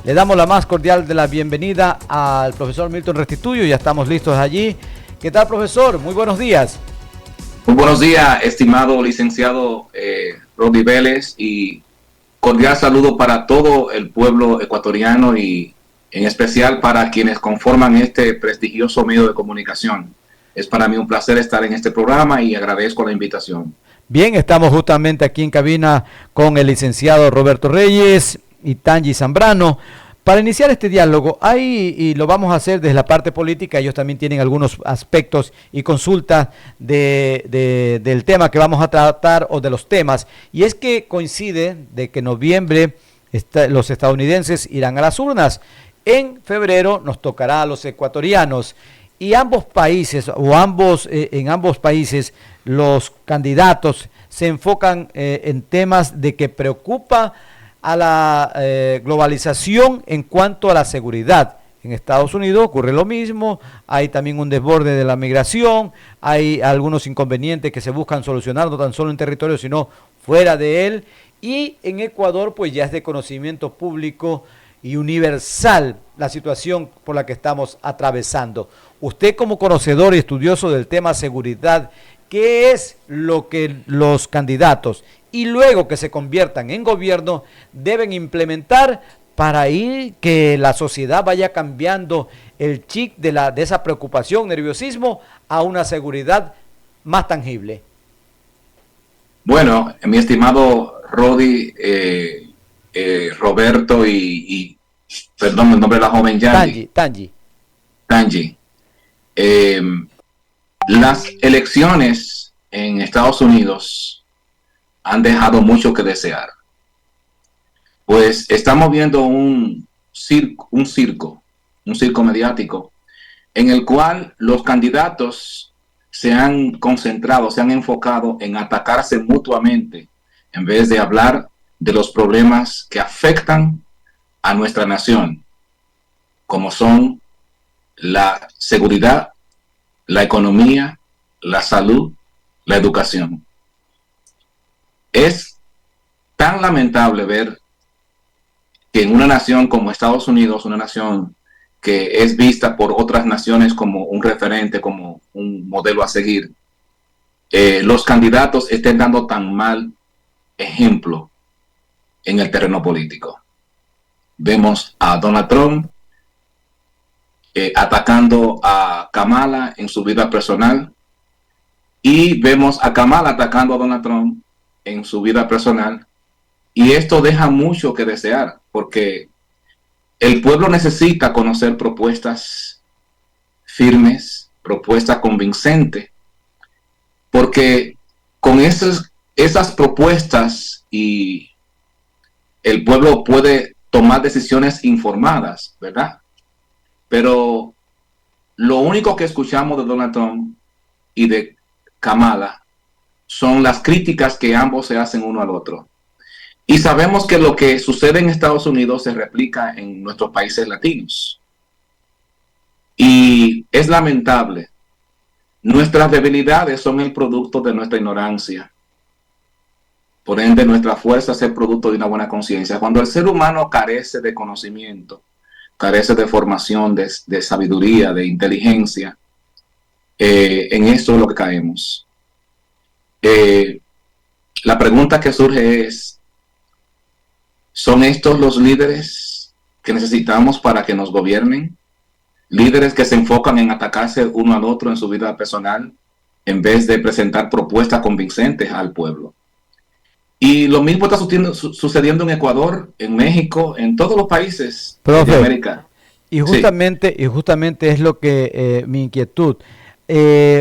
Le damos la más cordial de la bienvenida al profesor Milton Restituyo. Ya estamos listos allí. ¿Qué tal, profesor? Muy buenos días. Muy buenos días, estimado licenciado Rodi Vélez, y cordial saludo para todo el pueblo ecuatoriano y en especial para quienes conforman este prestigioso medio de comunicación. Es para mí un placer estar en este programa y agradezco la invitación. Bien, estamos justamente aquí en cabina con el licenciado Roberto Reyes y Tangi Zambrano. Para iniciar este diálogo, y lo vamos a hacer desde la parte política, ellos también tienen algunos aspectos y consultas del tema que vamos a tratar o de los temas, y es que coincide de que en noviembre los estadounidenses irán a las urnas, en febrero nos tocará a los ecuatorianos, y ambos países en ambos países los candidatos se enfocan en temas de que preocupa a la globalización en cuanto a la seguridad. En Estados Unidos ocurre lo mismo, hay también un desborde de la migración, hay algunos inconvenientes que se buscan solucionar no tan solo en territorio sino fuera de él, y en Ecuador pues ya es de conocimiento público y universal la situación por la que estamos atravesando. Usted, como conocedor y estudioso del tema seguridad, ¿qué es lo que los candidatos y luego que se conviertan en gobierno deben implementar para que la sociedad vaya cambiando el chip de esa preocupación, nerviosismo, a una seguridad más tangible? Bueno, mi estimado Rodi, Roberto y perdón, el nombre de la joven Tangi. Las elecciones en Estados Unidos han dejado mucho que desear. Pues estamos viendo un circo mediático en el cual los candidatos se han concentrado, se han enfocado en atacarse mutuamente en vez de hablar de los problemas que afectan a nuestra nación, como son la seguridad, la economía, la salud, la educación. Es tan lamentable ver que en una nación como Estados Unidos, una nación que es vista por otras naciones como un referente, como un modelo a seguir, los candidatos estén dando tan mal ejemplo en el terreno político. Vemos a Donald Trump atacando a Kamala en su vida personal, y vemos a Kamala atacando a Donald Trump en su vida personal, y esto deja mucho que desear, porque el pueblo necesita conocer propuestas firmes, propuestas convincentes, porque con esas propuestas y el pueblo puede tomar decisiones informadas, ¿verdad? Pero lo único que escuchamos de Donald Trump y de Kamala son las críticas que ambos se hacen uno al otro. Y sabemos que lo que sucede en Estados Unidos se replica en nuestros países latinos. Y es lamentable. Nuestras debilidades son el producto de nuestra ignorancia. Por ende, nuestra fuerza es el producto de una buena conciencia. Cuando el ser humano carece de conocimiento, carece de formación, de sabiduría, de inteligencia, en esto es lo que caemos. La pregunta que surge es, ¿son estos los líderes que necesitamos para que nos gobiernen? Líderes que se enfocan en atacarse uno al otro en su vida personal en vez de presentar propuestas convincentes al pueblo. Y lo mismo está sucediendo en Ecuador, en México, en todos los países de América. Y justamente es lo que mi inquietud.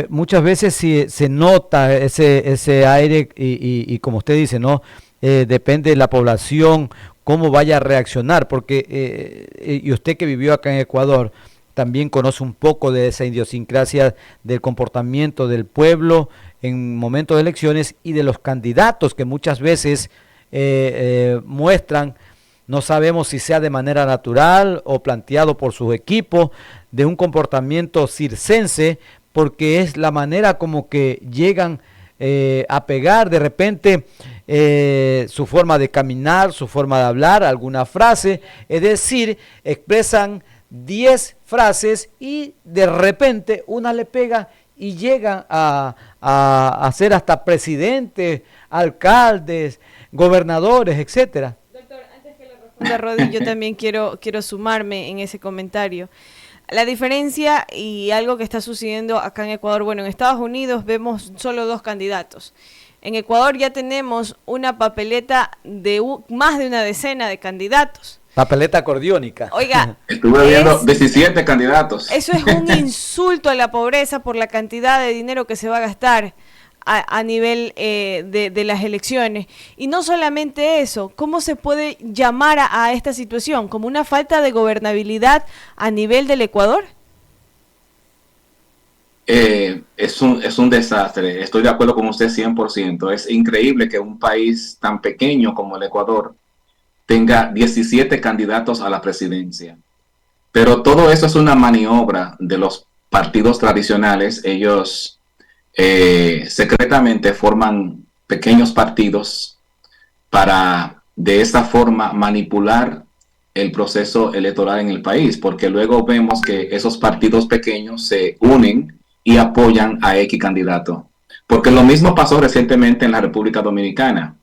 Muchas veces se nota ese aire y como usted dice, ¿no? Depende de la población cómo vaya a reaccionar, porque y usted que vivió acá en Ecuador también conoce un poco de esa idiosincrasia del comportamiento del pueblo en momentos de elecciones y de los candidatos que muchas veces muestran, no sabemos si sea de manera natural o planteado por sus equipos, de un comportamiento circense, porque es la manera como que llegan apegar de repente su forma de caminar, su forma de hablar, alguna frase, es decir, expresan 10 frases y de repente una le pega y llegan a ser hasta presidentes, alcaldes, gobernadores, etcétera. Doctor, antes que le responda Rodi, yo también quiero sumarme en ese comentario. La diferencia y algo que está sucediendo acá en Ecuador, bueno, en Estados Unidos vemos solo 2 candidatos. En Ecuador ya tenemos una papeleta de más de una decena de candidatos. Papeleta acordeónica. Oiga, estuve viendo 17 candidatos. Eso es un insulto a la pobreza por la cantidad de dinero que se va a gastar a nivel de las elecciones. Y no solamente eso, ¿cómo se puede llamar a esta situación? ¿Como una falta de gobernabilidad a nivel del Ecuador? Es un desastre. Estoy de acuerdo con usted 100%. Es increíble que un país tan pequeño como el Ecuador tenga 17 candidatos a la presidencia. Pero todo eso es una maniobra de los partidos tradicionales. Ellos secretamente forman pequeños partidos para de esa forma manipular el proceso electoral en el país, porque luego vemos que esos partidos pequeños se unen y apoyan a X candidato. Porque lo mismo pasó recientemente en la República Dominicana.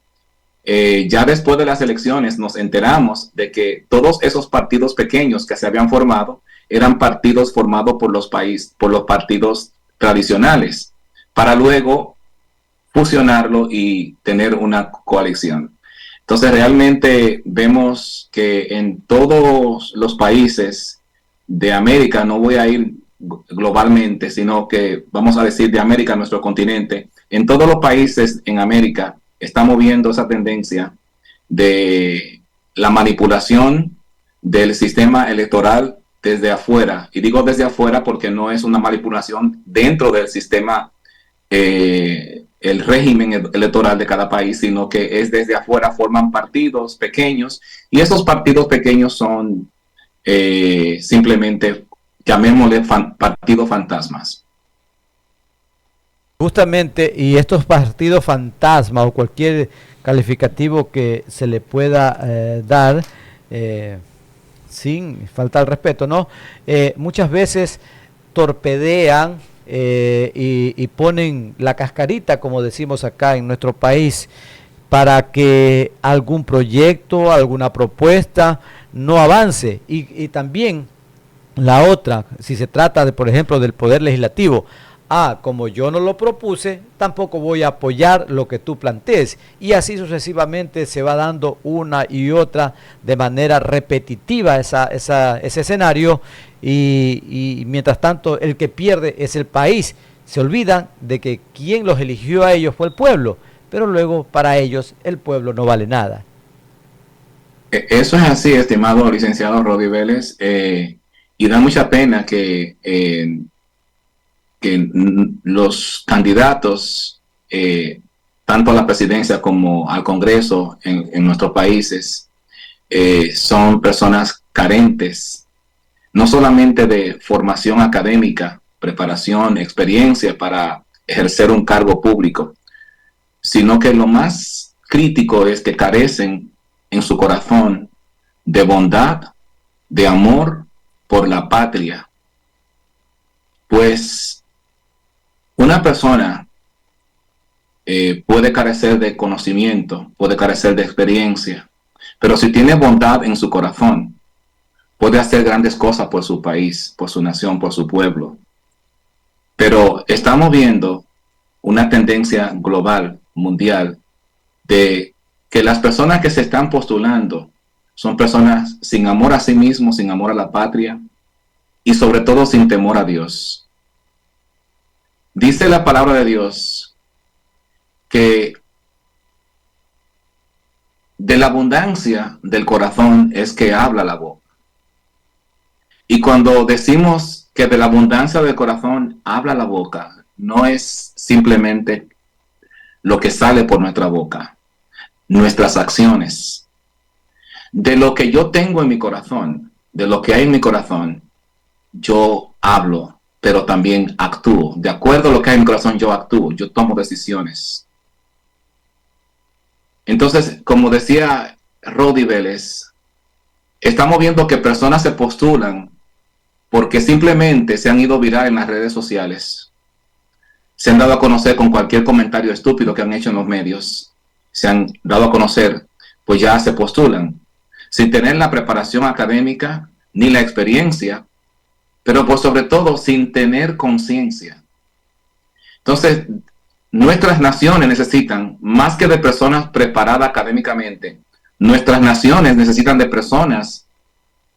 Ya después de las elecciones nos enteramos de que todos esos partidos pequeños que se habían formado eran partidos formados por los partidos tradicionales, para luego fusionarlo y tener una coalición. Entonces realmente vemos que en todos los países de América, no voy a ir globalmente, sino que vamos a decir de América, nuestro continente, en todos los países en América estamos viendo esa tendencia de la manipulación del sistema electoral desde afuera. Y digo desde afuera porque no es una manipulación dentro del sistema, el régimen electoral de cada país, sino que es desde afuera, forman partidos pequeños y esos partidos pequeños son simplemente, llamémosle partidos fantasmas. Justamente, y estos partidos fantasma o cualquier calificativo que se le pueda dar, sin faltar al respeto, ¿no? Muchas veces torpedean y ponen la cascarita, como decimos acá en nuestro país, para que algún proyecto, alguna propuesta no avance. Y también la otra, si se trata de, por ejemplo, del Poder Legislativo, como yo no lo propuse, tampoco voy a apoyar lo que tú plantees. Y así sucesivamente se va dando una y otra de manera repetitiva ese escenario. Y mientras tanto, el que pierde es el país. Se olvidan de que quien los eligió a ellos fue el pueblo, pero luego para ellos el pueblo no vale nada. Eso es así, estimado licenciado Rodi Vélez, y da mucha pena que los candidatos, tanto a la presidencia como al Congreso en nuestros países, son personas carentes, no solamente de formación académica, preparación, experiencia para ejercer un cargo público, sino que lo más crítico es que carecen en su corazón de bondad, de amor por la patria. Pues una persona puede carecer de conocimiento, puede carecer de experiencia, pero si tiene bondad en su corazón, puede hacer grandes cosas por su país, por su nación, por su pueblo. Pero estamos viendo una tendencia global, mundial, de que las personas que se están postulando son personas sin amor a sí mismos, sin amor a la patria y sobre todo sin temor a Dios. Dice la palabra de Dios que de la abundancia del corazón es que habla la boca. Y cuando decimos que de la abundancia del corazón habla la boca, no es simplemente lo que sale por nuestra boca, nuestras acciones. De lo que yo tengo en mi corazón, de lo que hay en mi corazón, yo hablo, pero también actúo. De acuerdo a lo que hay en mi corazón, yo actúo, yo tomo decisiones. Entonces, como decía Rodi Vélez, estamos viendo que personas se postulan porque simplemente se han ido viral en las redes sociales, se han dado a conocer con cualquier comentario estúpido que han hecho en los medios, se han dado a conocer, pues ya se postulan, sin tener la preparación académica ni la experiencia, pero pues sobre todo sin tener conciencia. Entonces, nuestras naciones necesitan, más que de personas preparadas académicamente, nuestras naciones necesitan de personas,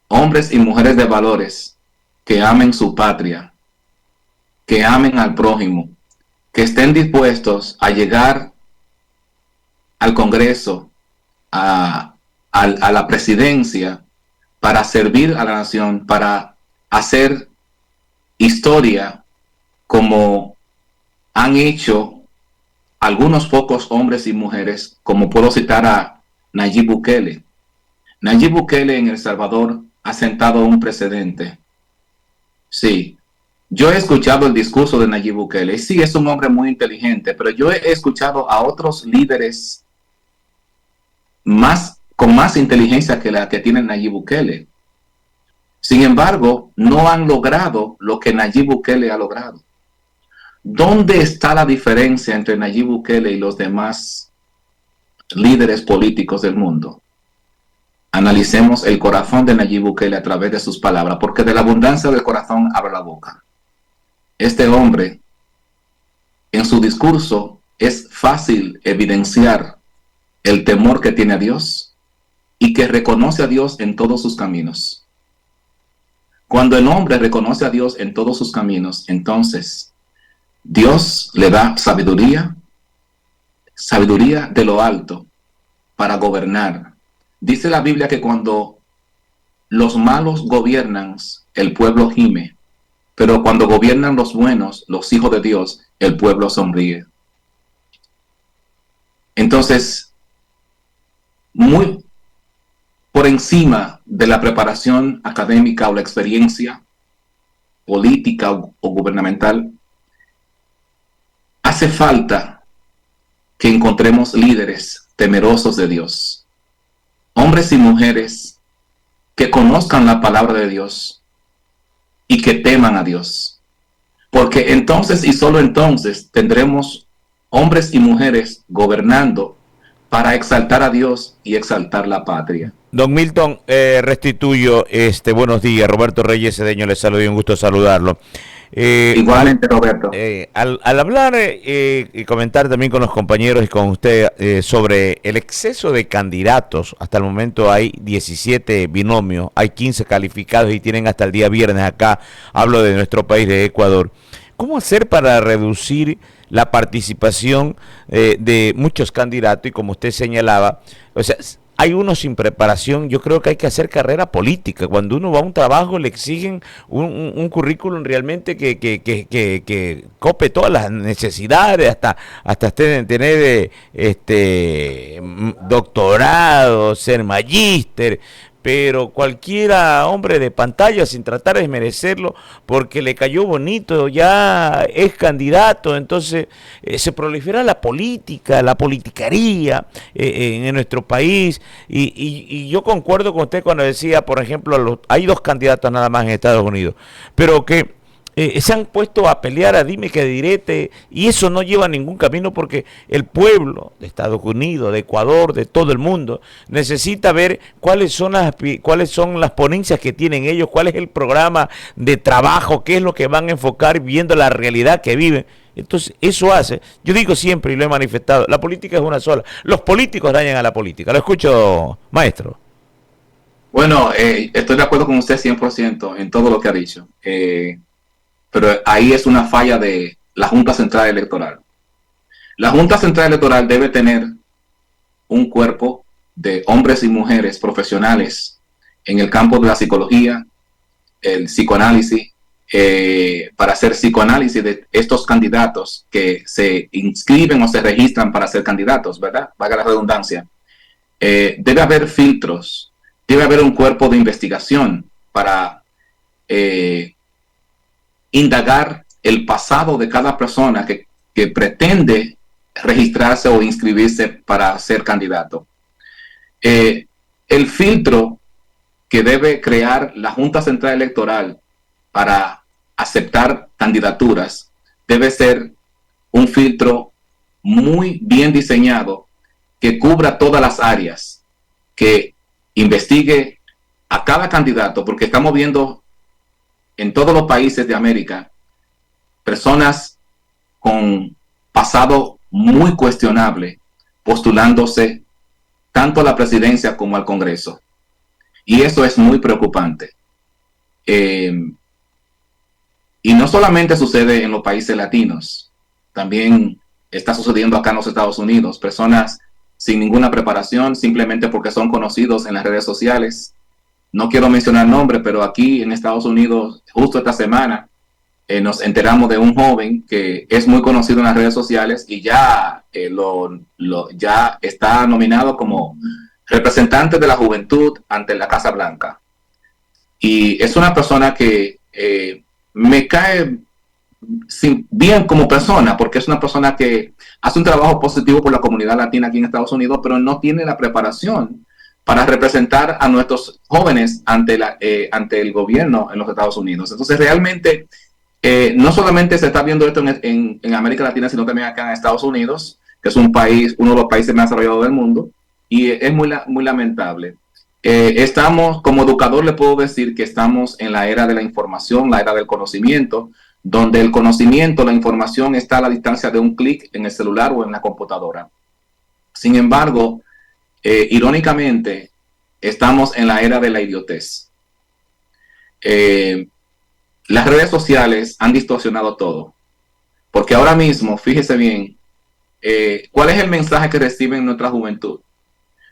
hombres y mujeres de valores, que amen su patria, que amen al prójimo, que estén dispuestos a llegar al Congreso, a la presidencia, para servir a la nación, para hacer historia como han hecho algunos pocos hombres y mujeres, como puedo citar a Nayib Bukele. Nayib Bukele en El Salvador ha sentado un precedente. Sí, yo he escuchado el discurso de Nayib Bukele. Sí, es un hombre muy inteligente, pero yo he escuchado a otros líderes con más inteligencia que la que tiene Nayib Bukele. Sin embargo, no han logrado lo que Nayib Bukele ha logrado. ¿Dónde está la diferencia entre Nayib Bukele y los demás líderes políticos del mundo? Analicemos el corazón de Nayib Bukele a través de sus palabras, porque de la abundancia del corazón abre la boca. Este hombre, en su discurso, es fácil evidenciar el temor que tiene a Dios y que reconoce a Dios en todos sus caminos. Cuando el hombre reconoce a Dios en todos sus caminos, entonces Dios le da sabiduría de lo alto para gobernar. Dice la Biblia que cuando los malos gobiernan, el pueblo gime, pero cuando gobiernan los buenos, los hijos de Dios, el pueblo sonríe. Entonces, muy por encima de la preparación académica o la experiencia política o gubernamental, hace falta que encontremos líderes temerosos de Dios, hombres y mujeres que conozcan la palabra de Dios y que teman a Dios, porque entonces y solo entonces tendremos hombres y mujeres gobernando para exaltar a Dios y exaltar la patria. Don Milton, restituyo, buenos días, Roberto Reyes Cedeño, le saludo y un gusto saludarlo. Igualmente, Roberto. Al hablar y comentar también con los compañeros y con usted sobre el exceso de candidatos, hasta el momento hay 17 binomios, hay 15 calificados y tienen hasta el día viernes acá, hablo de nuestro país, de Ecuador. ¿Cómo hacer para reducir la participación de muchos candidatos? Y como usted señalaba, o sea, hay uno sin preparación. Yo creo que hay que hacer carrera política. Cuando uno va a un trabajo le exigen un currículum realmente que cope todas las necesidades, hasta tener doctorado, ser magíster. Pero cualquiera hombre de pantalla, sin tratar de desmerecerlo, porque le cayó bonito, ya es candidato. Entonces se prolifera la política, la politicaría en nuestro país. Y yo concuerdo con usted cuando decía, por ejemplo, hay 2 candidatos nada más en Estados Unidos, pero que se han puesto a pelear a dime que direte, y eso no lleva a ningún camino, porque el pueblo de Estados Unidos, de Ecuador, de todo el mundo, necesita ver cuáles son las ponencias que tienen ellos, cuál es el programa de trabajo, qué es lo que van a enfocar viendo la realidad que viven. Entonces, eso hace, yo digo siempre y lo he manifestado, la política es una sola. Los políticos dañan a la política. Lo escucho, maestro. Bueno, estoy de acuerdo con usted 100% en todo lo que ha dicho. Pero ahí es una falla de la Junta Central Electoral. La Junta Central Electoral debe tener un cuerpo de hombres y mujeres profesionales en el campo de la psicología, el psicoanálisis, para hacer psicoanálisis de estos candidatos que se inscriben o se registran para ser candidatos, ¿verdad? Valga la redundancia. Debe haber filtros, debe haber un cuerpo de investigación para indagar el pasado de cada persona que pretende registrarse o inscribirse para ser candidato. El filtro que debe crear la Junta Central Electoral para aceptar candidaturas debe ser un filtro muy bien diseñado que cubra todas las áreas, que investigue a cada candidato, porque estamos viendo en todos los países de América personas con pasado muy cuestionable postulándose tanto a la presidencia como al Congreso. Y eso es muy preocupante. Y no solamente sucede en los países latinos, también está sucediendo acá en los Estados Unidos. Personas sin ninguna preparación, simplemente porque son conocidos en las redes sociales. No quiero mencionar nombres, pero aquí en Estados Unidos, justo esta semana, nos enteramos de un joven que es muy conocido en las redes sociales y ya, ya está nominado como representante de la juventud ante la Casa Blanca. Y es una persona que me cae bien como persona, porque es una persona que hace un trabajo positivo por la comunidad latina aquí en Estados Unidos, pero no tiene la preparación para representar a nuestros jóvenes ante el gobierno en los Estados Unidos. Entonces, realmente, no solamente se está viendo esto en América Latina, sino también acá en Estados Unidos, que es uno de los países más desarrollados del mundo, y es muy lamentable. Como educador le puedo decir que estamos en la era de la información, la era del conocimiento, donde el conocimiento, la información está a la distancia de un clic en el celular o en la computadora. Sin embargo, irónicamente, estamos en la era de la idiotez. Las redes sociales han distorsionado todo, porque ahora mismo, fíjese bien, ¿cuál es el mensaje que reciben nuestra juventud?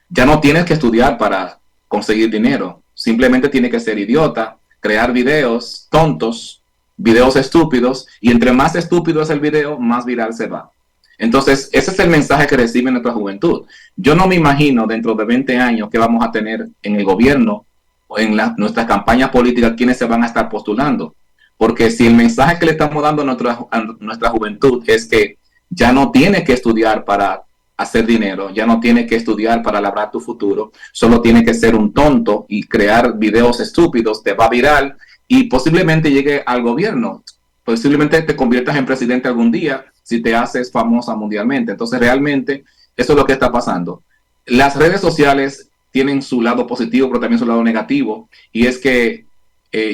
Ya no tienes que estudiar para conseguir dinero, simplemente tienes que ser idiota, crear videos tontos, videos estúpidos, y entre más estúpido es el video, más viral se va. Entonces, ese es el mensaje que recibe nuestra juventud. Yo no me imagino dentro de 20 años que vamos a tener en el gobierno o en nuestras campañas políticas quiénes se van a estar postulando. Porque si el mensaje que le estamos dando a nuestra juventud es que ya no tiene que estudiar para hacer dinero, ya no tiene que estudiar para labrar tu futuro, solo tiene que ser un tonto y crear videos estúpidos, te va viral y posiblemente llegue al gobierno, posiblemente te conviertas en presidente algún día si te haces famosa mundialmente. Entonces realmente eso es lo que está pasando. Las redes sociales tienen su lado positivo, pero también su lado negativo, y es que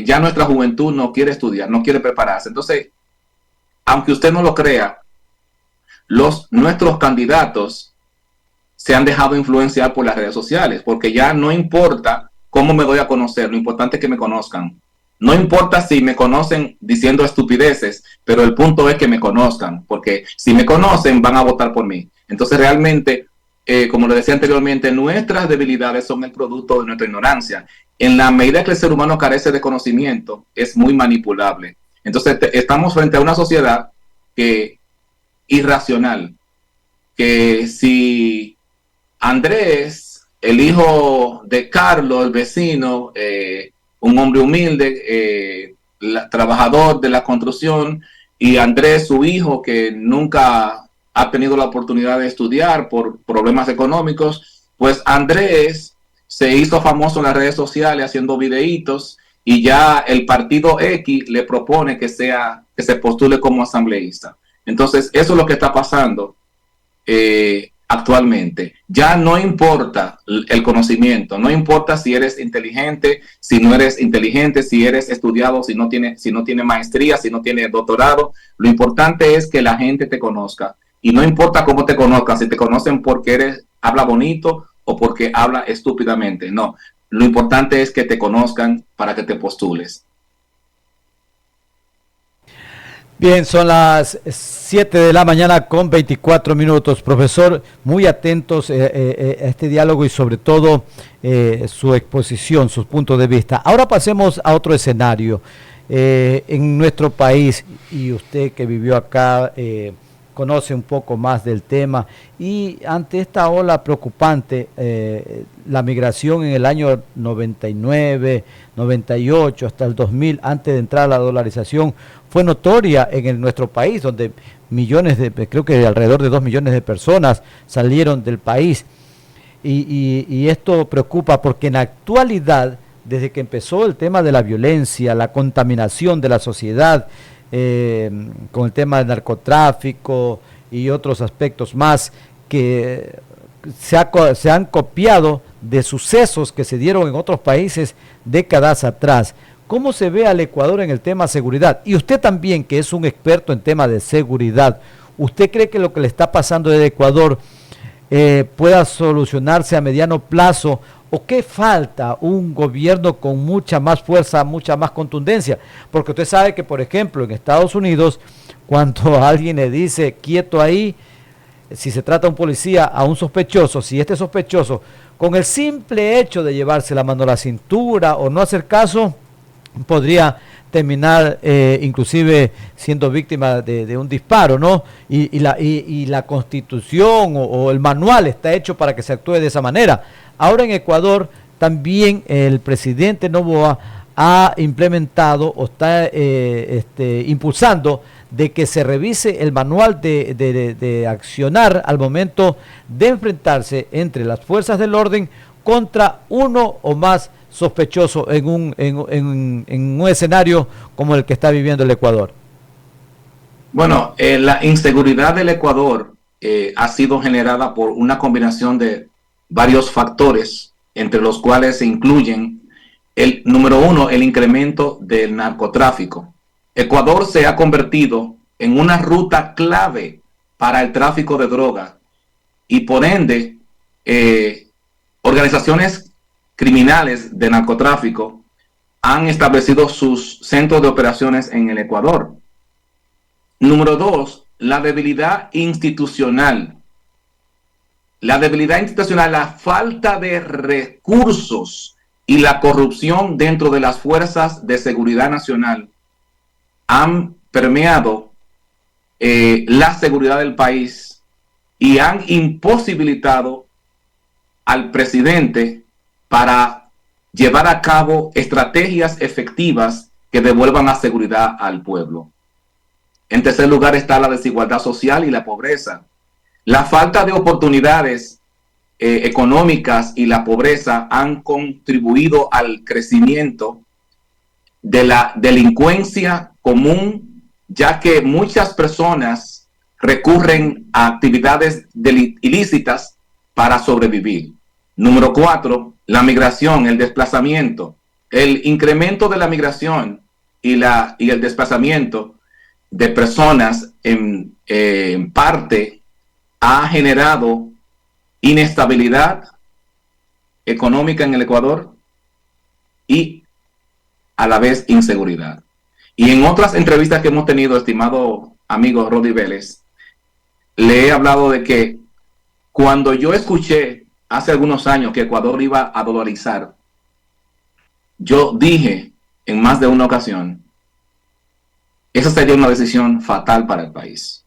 ya nuestra juventud no quiere estudiar, no quiere prepararse. Entonces, aunque usted no lo crea, nuestros candidatos se han dejado influenciar por las redes sociales, porque ya no importa cómo me doy a conocer, lo importante es que me conozcan. No importa si me conocen diciendo estupideces, pero el punto es que me conozcan, porque si me conocen van a votar por mí. Entonces realmente, como le decía anteriormente, nuestras debilidades son el producto de nuestra ignorancia. En la medida que el ser humano carece de conocimiento, es muy manipulable. Entonces estamos frente a una sociedad irracional, que si Andrés, el hijo de Carlos, el vecino, un hombre humilde, trabajador de la construcción, y Andrés, su hijo, que nunca ha tenido la oportunidad de estudiar por problemas económicos, pues Andrés se hizo famoso en las redes sociales haciendo videitos, y ya el partido X le propone que se postule como asambleísta. Entonces, eso es lo que está pasando actualmente. Ya no importa el conocimiento, no importa si eres inteligente, si no eres inteligente, si eres estudiado, si no tiene maestría, si no tiene doctorado. Lo importante es que la gente te conozca. Y no importa cómo te conozcan, si te conocen porque habla bonito o porque habla estúpidamente. No, lo importante es que te conozcan para que te postules. Bien, son las 7 de la mañana con 24 minutos. Profesor, muy atentos a este diálogo y sobre todo su exposición, sus puntos de vista. Ahora pasemos a otro escenario. En nuestro país, y usted que vivió acá conoce un poco más del tema. Y ante esta ola preocupante, la migración en el año 99, 98 hasta el 2000, antes de entrar a la dolarización, fue notoria en nuestro país, donde creo que alrededor de 2 millones de personas salieron del país. Y esto preocupa porque en la actualidad, desde que empezó el tema de la violencia, la contaminación de la sociedad, con el tema del narcotráfico y otros aspectos más que se han copiado de sucesos que se dieron en otros países décadas atrás. ¿Cómo se ve al Ecuador en el tema seguridad? Y usted también, que es un experto en tema de seguridad, ¿usted cree que lo que le está pasando en Ecuador pueda solucionarse a mediano plazo? ¿O qué falta? Un gobierno con mucha más fuerza, mucha más contundencia. Porque usted sabe que, por ejemplo, en Estados Unidos, cuando alguien le dice quieto ahí, si se trata de un policía a un sospechoso, si este sospechoso, con el simple hecho de llevarse la mano a la cintura o no hacer caso, podría terminar inclusive siendo víctima de un disparo, ¿no? Y la Constitución o el manual está hecho para que se actúe de esa manera. Ahora en Ecuador también el presidente Noboa ha implementado o está impulsando de que se revise el manual de accionar al momento de enfrentarse entre las fuerzas del orden contra uno o más sospechosos en un escenario como el que está viviendo el Ecuador. Bueno, la inseguridad del Ecuador ha sido generada por una combinación de varios factores, entre los cuales se incluyen el número uno, el incremento del narcotráfico. Ecuador se ha convertido en una ruta clave para el tráfico de droga y por ende organizaciones criminales de narcotráfico han establecido sus centros de operaciones en el Ecuador. Número dos, la debilidad institucional. La debilidad institucional, la falta de recursos y la corrupción dentro de las fuerzas de seguridad nacional han permeado la seguridad del país y han imposibilitado al presidente para llevar a cabo estrategias efectivas que devuelvan la seguridad al pueblo. En tercer lugar está la desigualdad social y la pobreza. La falta de oportunidades económicas y la pobreza han contribuido al crecimiento de la delincuencia común, ya que muchas personas recurren a actividades ilícitas para sobrevivir. Número 4, la migración, el desplazamiento. El incremento de la migración y el desplazamiento de personas en parte ha generado inestabilidad económica en el Ecuador y a la vez inseguridad. Y en otras entrevistas que hemos tenido, estimado amigo Rodi Vélez, le he hablado de que cuando yo escuché hace algunos años que Ecuador iba a dolarizar, yo dije en más de una ocasión, esa sería una decisión fatal para el país.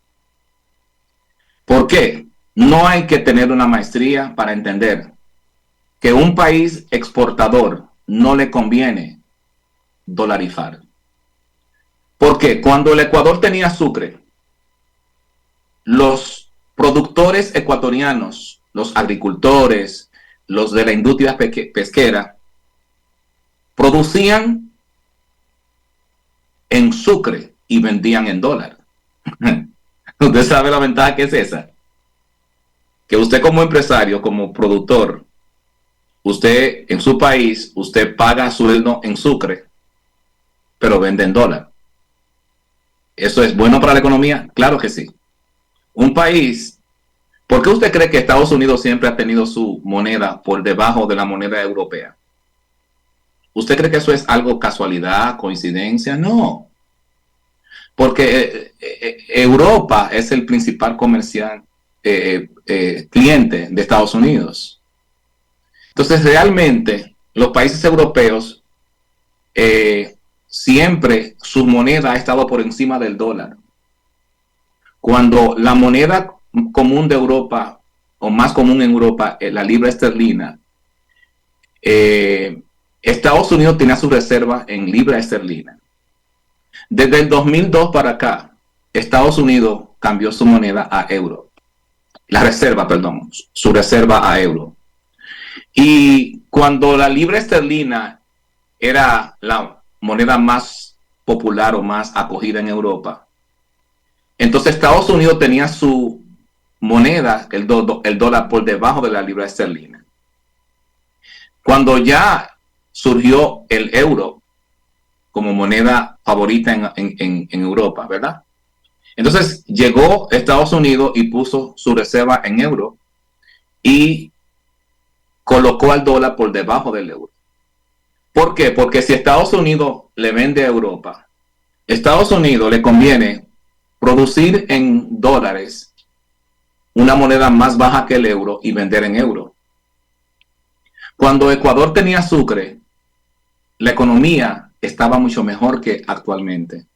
¿Por qué? No hay que tener una maestría para entender que un país exportador no le conviene dolarizar. Porque cuando el Ecuador tenía Sucre, los productores ecuatorianos, los agricultores, los de la industria pesquera, producían en Sucre y vendían en dólar. ¿Usted sabe la ventaja que es esa? Que usted como empresario, como productor, usted en su país, usted paga sueldo en Sucre, pero vende en dólar. ¿Eso es bueno para la economía? Claro que sí. Un país, ¿por qué usted cree que Estados Unidos siempre ha tenido su moneda por debajo de la moneda europea? ¿Usted cree que eso es algo casualidad, coincidencia? No. Porque Europa es el principal comercial cliente de Estados Unidos. Entonces, realmente, los países europeos siempre su moneda ha estado por encima del dólar. cuando la moneda común de Europa, o más común en Europa, la libra esterlina, Estados Unidos tenía su reserva en libra esterlina. Desde el 2002 para acá, Estados Unidos cambió su moneda a euro. La reserva, perdón, su reserva a euro. Y cuando la libra esterlina era la moneda más popular o más acogida en Europa, entonces Estados Unidos tenía su moneda, el dólar, por debajo de la libra esterlina. Cuando ya surgió el euro como moneda favorita en Europa, ¿verdad? Entonces llegó Estados Unidos y puso su reserva en euro y colocó al dólar por debajo del euro. ¿Por qué? Porque si Estados Unidos le vende a Europa, Estados Unidos le conviene producir en dólares una moneda más baja que el euro y vender en euro. Cuando Ecuador tenía Sucre, la economía estaba mucho mejor que actualmente,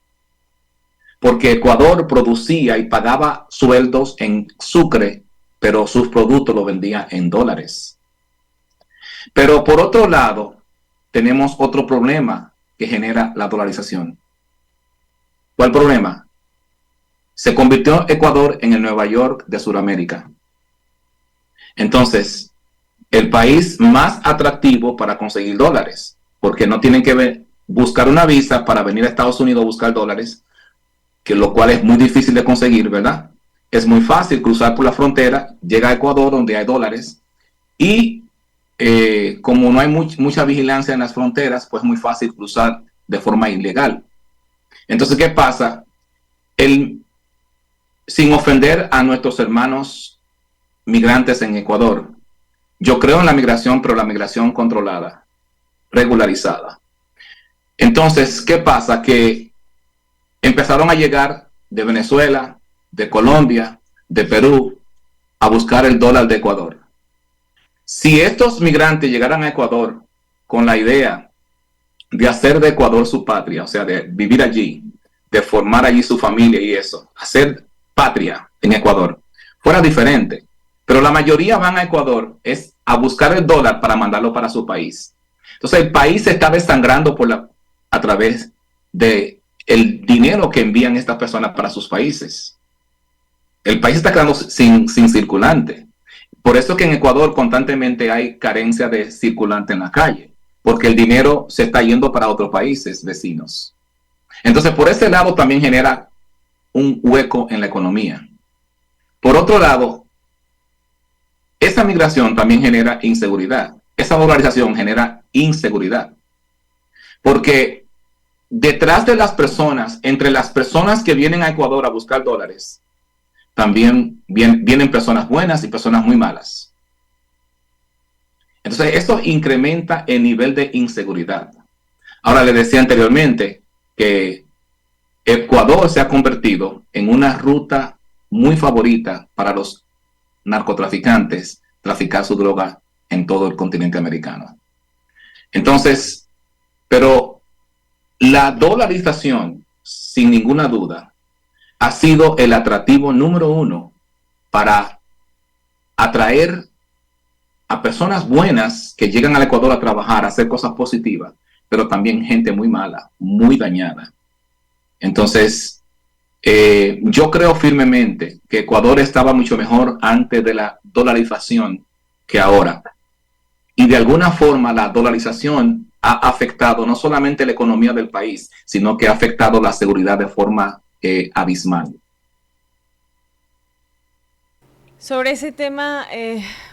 porque Ecuador producía y pagaba sueldos en Sucre, pero sus productos los vendía en dólares. Pero por otro lado, tenemos otro problema que genera la dolarización. ¿Cuál problema? Se convirtió Ecuador en el Nueva York de Sudamérica. Entonces, el país más atractivo para conseguir dólares, porque no tienen que buscar una visa para venir a Estados Unidos a buscar dólares, que lo cual es muy difícil de conseguir, ¿verdad? Es muy fácil cruzar por la frontera, llega a Ecuador donde hay dólares y como no hay mucha vigilancia en las fronteras, pues es muy fácil cruzar de forma ilegal. Entonces, ¿qué pasa? Sin ofender a nuestros hermanos migrantes en Ecuador, yo creo en la migración, pero la migración controlada, regularizada. Entonces, ¿qué pasa? Que empezaron a llegar de Venezuela, de Colombia, de Perú, a buscar el dólar de Ecuador. Si estos migrantes llegaran a Ecuador con la idea de hacer de Ecuador su patria, o sea, de vivir allí, de formar allí su familia y eso, hacer patria en Ecuador, fuera diferente. Pero la mayoría van a Ecuador es a buscar el dólar para mandarlo para su país. Entonces el país se está desangrando a través de el dinero que envían estas personas para sus países. El país está quedando sin circulante. Por eso que en Ecuador constantemente hay carencia de circulante en la calle, porque el dinero se está yendo para otros países vecinos. Entonces, por ese lado también genera un hueco en la economía. Por otro lado, esa migración también genera inseguridad. Esa dolarización genera inseguridad. Porque detrás de las personas, entre las personas que vienen a Ecuador a buscar dólares, también vienen personas buenas y personas muy malas. Entonces, esto incrementa el nivel de inseguridad. Ahora, le decía anteriormente que Ecuador se ha convertido en una ruta muy favorita para los narcotraficantes traficar su droga en todo el continente americano. Entonces, pero la dolarización, sin ninguna duda, ha sido el atractivo número uno para atraer a personas buenas que llegan al Ecuador a trabajar, a hacer cosas positivas, pero también gente muy mala, muy dañada. Entonces, yo creo firmemente que Ecuador estaba mucho mejor antes de la dolarización que ahora. Y de alguna forma la dolarización ha afectado no solamente la economía del país, sino que ha afectado la seguridad de forma abismal. Sobre ese tema,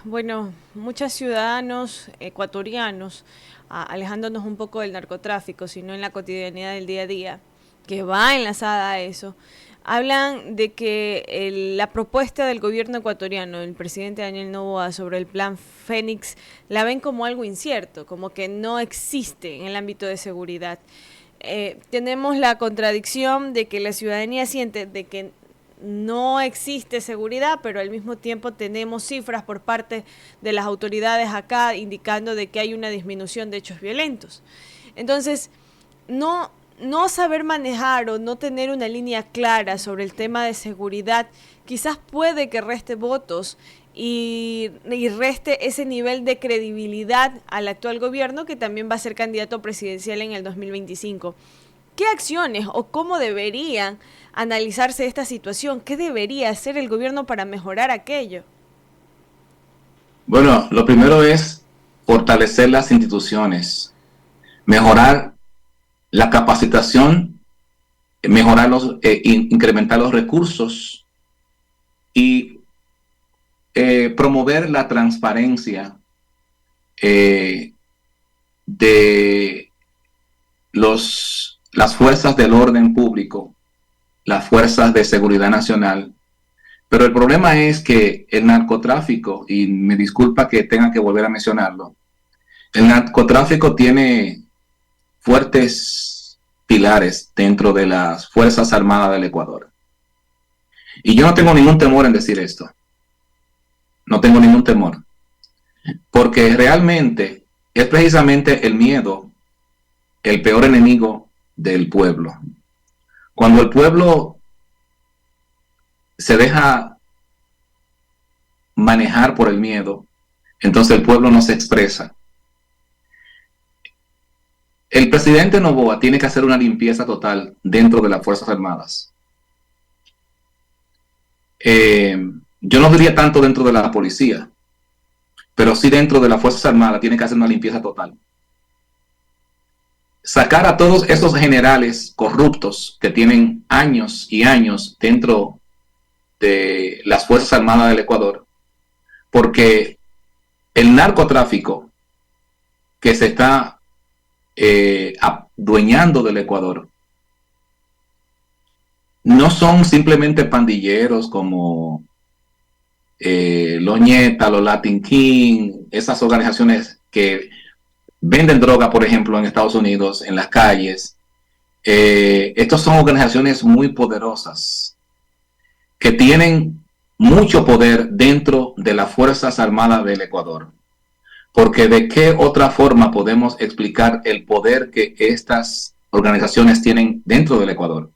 bueno, muchos ciudadanos ecuatorianos, alejándonos un poco del narcotráfico, sino en la cotidianidad del día a día, que va enlazada a eso, hablan de que la propuesta del gobierno ecuatoriano, el presidente Daniel Noboa, sobre el plan Fénix, la ven como algo incierto, como que no existe en el ámbito de seguridad. Tenemos la contradicción de que la ciudadanía siente de que no existe seguridad, pero al mismo tiempo tenemos cifras por parte de las autoridades acá indicando de que hay una disminución de hechos violentos. Entonces, no no saber manejar o no tener una línea clara sobre el tema de seguridad, quizás puede que reste votos y reste ese nivel de credibilidad al actual gobierno, que también va a ser candidato presidencial en el 2025. ¿Qué acciones o cómo debería analizarse esta situación? ¿Qué debería hacer el gobierno para mejorar aquello? Bueno, lo primero es fortalecer las instituciones, mejorar la capacitación, mejorar incrementar los recursos y promover la transparencia de las fuerzas del orden público, las fuerzas de seguridad nacional. Pero el problema es que el narcotráfico, y me disculpa que tenga que volver a mencionarlo, el narcotráfico tiene fuertes pilares dentro de las Fuerzas Armadas del Ecuador. Y yo no tengo ningún temor en decir esto. No tengo ningún temor. Porque realmente es precisamente el miedo el peor enemigo del pueblo. Cuando el pueblo se deja manejar por el miedo, entonces el pueblo no se expresa. El presidente Noboa tiene que hacer una limpieza total dentro de las Fuerzas Armadas. Yo no diría tanto dentro de la policía, pero sí dentro de las Fuerzas Armadas tiene que hacer una limpieza total. Sacar a todos esos generales corruptos que tienen años y años dentro de las Fuerzas Armadas del Ecuador, porque el narcotráfico que se está adueñando del Ecuador no son simplemente pandilleros como Loñeta, los Latin King, esas organizaciones que venden droga, por ejemplo, en Estados Unidos, en las calles. Estas son organizaciones muy poderosas que tienen mucho poder dentro de las Fuerzas Armadas del Ecuador. Porque de qué otra forma podemos explicar el poder que estas organizaciones tienen dentro del Ecuador.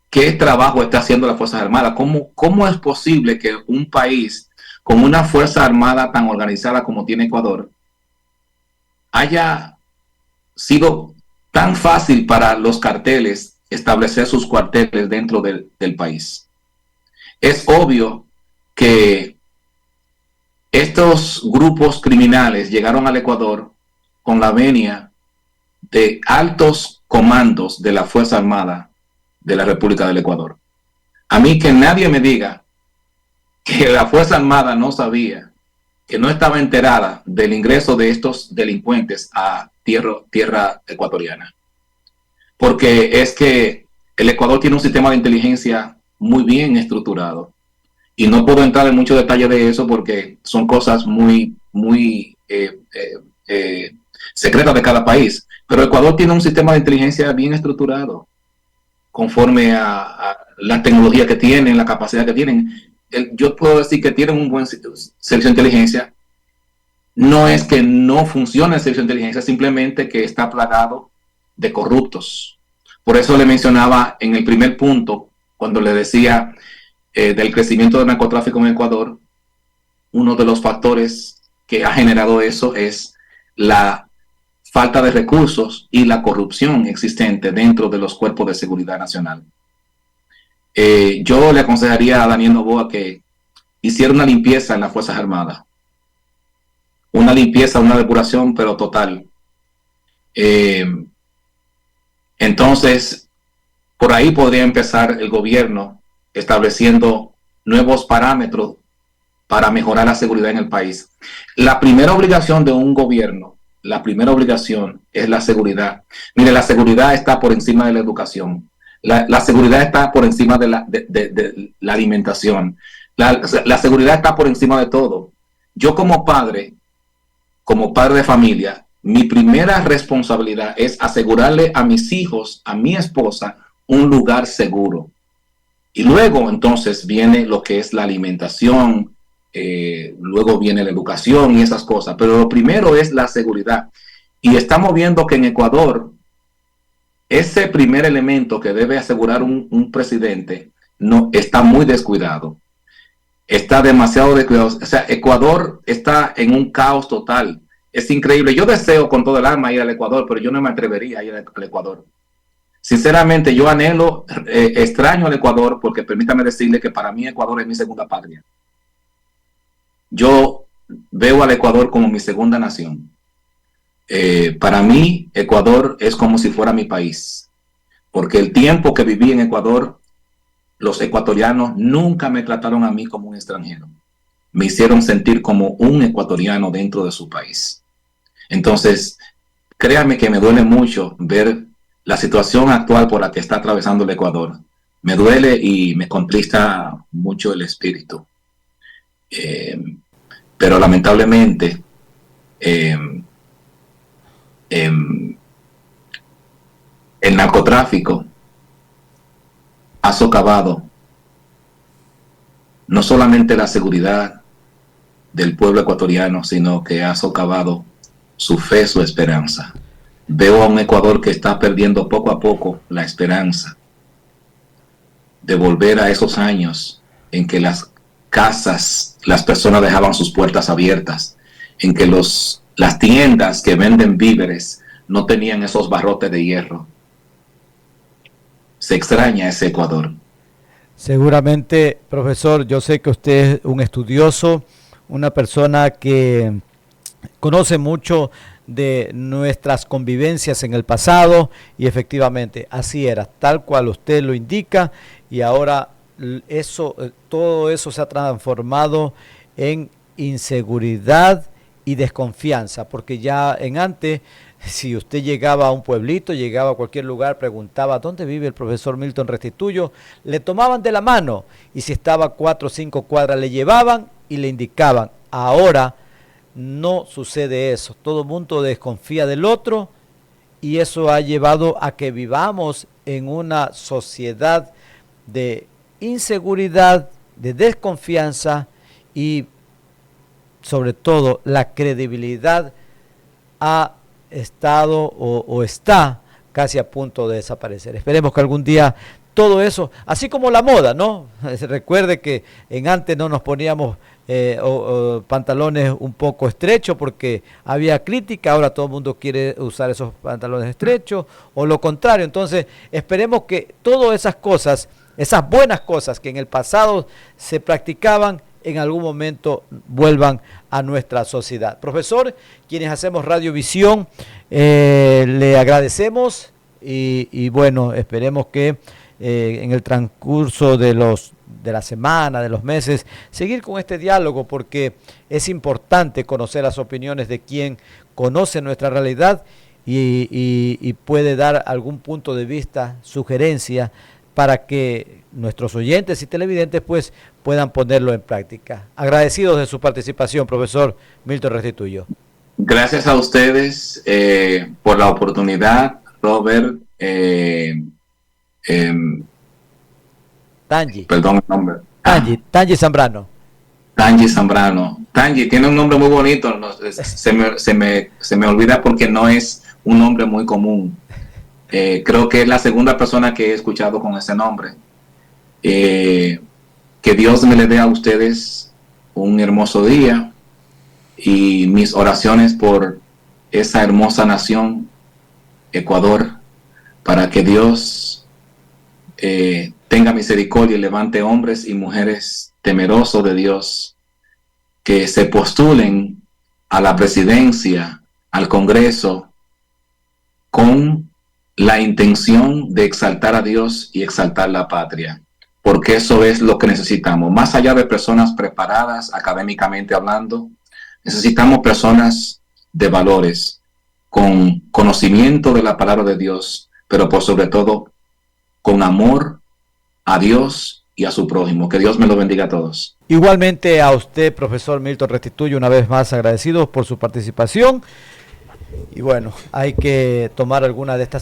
¿Qué trabajo está haciendo las Fuerzas Armadas? ¿Cómo es posible que un país con una Fuerza Armada tan organizada como tiene Ecuador haya sido tan fácil para los carteles establecer sus cuarteles dentro del país? Es obvio que estos grupos criminales llegaron al Ecuador con la venia de altos comandos de la Fuerza Armada de la República del Ecuador. A mí que nadie me diga que la Fuerza Armada no sabía, que no estaba enterada del ingreso de estos delincuentes a tierra ecuatoriana. Porque es que el Ecuador tiene un sistema de inteligencia muy bien estructurado. Y no puedo entrar en mucho detalle de eso porque son cosas muy secretas de cada país. Pero Ecuador tiene un sistema de inteligencia bien estructurado, conforme a la tecnología que tienen, la capacidad que tienen. Yo puedo decir que tienen un buen servicio de inteligencia. No es que no funcione el servicio de inteligencia, simplemente que está plagado de corruptos. Por eso le mencionaba en el primer punto, cuando le decía del crecimiento del narcotráfico en Ecuador, uno de los factores que ha generado eso es la falta de recursos y la corrupción existente dentro de los cuerpos de seguridad nacional. Yo le aconsejaría a Daniel Noboa que hiciera una limpieza en las Fuerzas Armadas. Una limpieza, una depuración, pero total. Entonces, por ahí podría empezar el gobierno estableciendo nuevos parámetros para mejorar la seguridad en el país. La primera obligación de un gobierno, la primera obligación es la seguridad. Mire, la seguridad está por encima de la educación. La seguridad está por encima de la alimentación. La seguridad está por encima de todo. Yo como padre de familia, mi primera responsabilidad es asegurarle a mis hijos, a mi esposa, un lugar seguro. Y luego entonces viene lo que es la alimentación, luego viene la educación y esas cosas. Pero lo primero es la seguridad. Y estamos viendo que en Ecuador ese primer elemento que debe asegurar un presidente no está muy descuidado. Está demasiado descuidado. O sea, Ecuador está en un caos total. Es increíble. Yo deseo con todo el alma ir al Ecuador, pero yo no me atrevería a ir al Ecuador. Sinceramente, yo anhelo, extraño al Ecuador, porque permítame decirle que para mí Ecuador es mi segunda patria. Yo veo al Ecuador como mi segunda nación. Para mí, Ecuador es como si fuera mi país, porque el tiempo que viví en Ecuador, los ecuatorianos nunca me trataron a mí como un extranjero. Me hicieron sentir como un ecuatoriano dentro de su país. Entonces, créame que me duele mucho ver la situación actual por la que está atravesando el Ecuador. Me duele y me contrista mucho el espíritu. Pero lamentablemente, el narcotráfico ha socavado no solamente la seguridad del pueblo ecuatoriano, sino que ha socavado su fe, su esperanza. Veo a un Ecuador que está perdiendo poco a poco la esperanza de volver a esos años en que las casas, las personas dejaban sus puertas abiertas, en que las tiendas que venden víveres no tenían esos barrotes de hierro. Se extraña ese Ecuador. Seguramente, profesor, yo sé que usted es un estudioso, una persona que conoce mucho de nuestras convivencias en el pasado, y efectivamente así era, tal cual usted lo indica, y ahora todo eso se ha transformado en inseguridad y desconfianza, porque ya en antes, si usted llegaba a un pueblito, llegaba a cualquier lugar, preguntaba ¿dónde vive el profesor Milton Restituyo?, le tomaban de la mano, y si estaba a 4 o 5 cuadras le llevaban y le indicaban. Ahora no sucede eso, todo el mundo desconfía del otro, y eso ha llevado a que vivamos en una sociedad de inseguridad, de desconfianza, y sobre todo la credibilidad ha estado o está casi a punto de desaparecer. Esperemos que algún día todo eso, así como la moda, ¿no? Recuerde que en antes no nos poníamos pantalones un poco estrechos porque había crítica, ahora todo el mundo quiere usar esos pantalones estrechos, o lo contrario. Entonces esperemos que todas esas cosas, esas buenas cosas que en el pasado se practicaban, en algún momento vuelvan a nuestra sociedad. Profesor, quienes hacemos Radiovisión, le agradecemos y bueno, esperemos que en el transcurso de la semana, de los meses, seguir con este diálogo, porque es importante conocer las opiniones de quien conoce nuestra realidad y puede dar algún punto de vista, sugerencia, para que nuestros oyentes y televidentes pues puedan ponerlo en práctica. Agradecidos de su participación, profesor Milton Restituyo. Gracias a ustedes por la oportunidad, Robert. Tangi. Perdón el nombre. Tangi Zambrano. Tangi Zambrano. Tangi tiene un nombre muy bonito. Se me olvida porque no es un nombre muy común. Creo que es la segunda persona que he escuchado con ese nombre. Que Dios me le dé a ustedes un hermoso día, y mis oraciones por esa hermosa nación, Ecuador, para que Dios tenga misericordia y levante hombres y mujeres temerosos de Dios, que se postulen a la presidencia, al Congreso, con la intención de exaltar a Dios y exaltar la patria, porque eso es lo que necesitamos. Más allá de personas preparadas académicamente hablando, necesitamos personas de valores, con conocimiento de la palabra de Dios, pero por sobre todo con amor a Dios y a su prójimo. Que Dios me lo bendiga a todos. Igualmente a usted, profesor Milton Restituyo, una vez más agradecidos por su participación. Y bueno, hay que tomar alguna de estas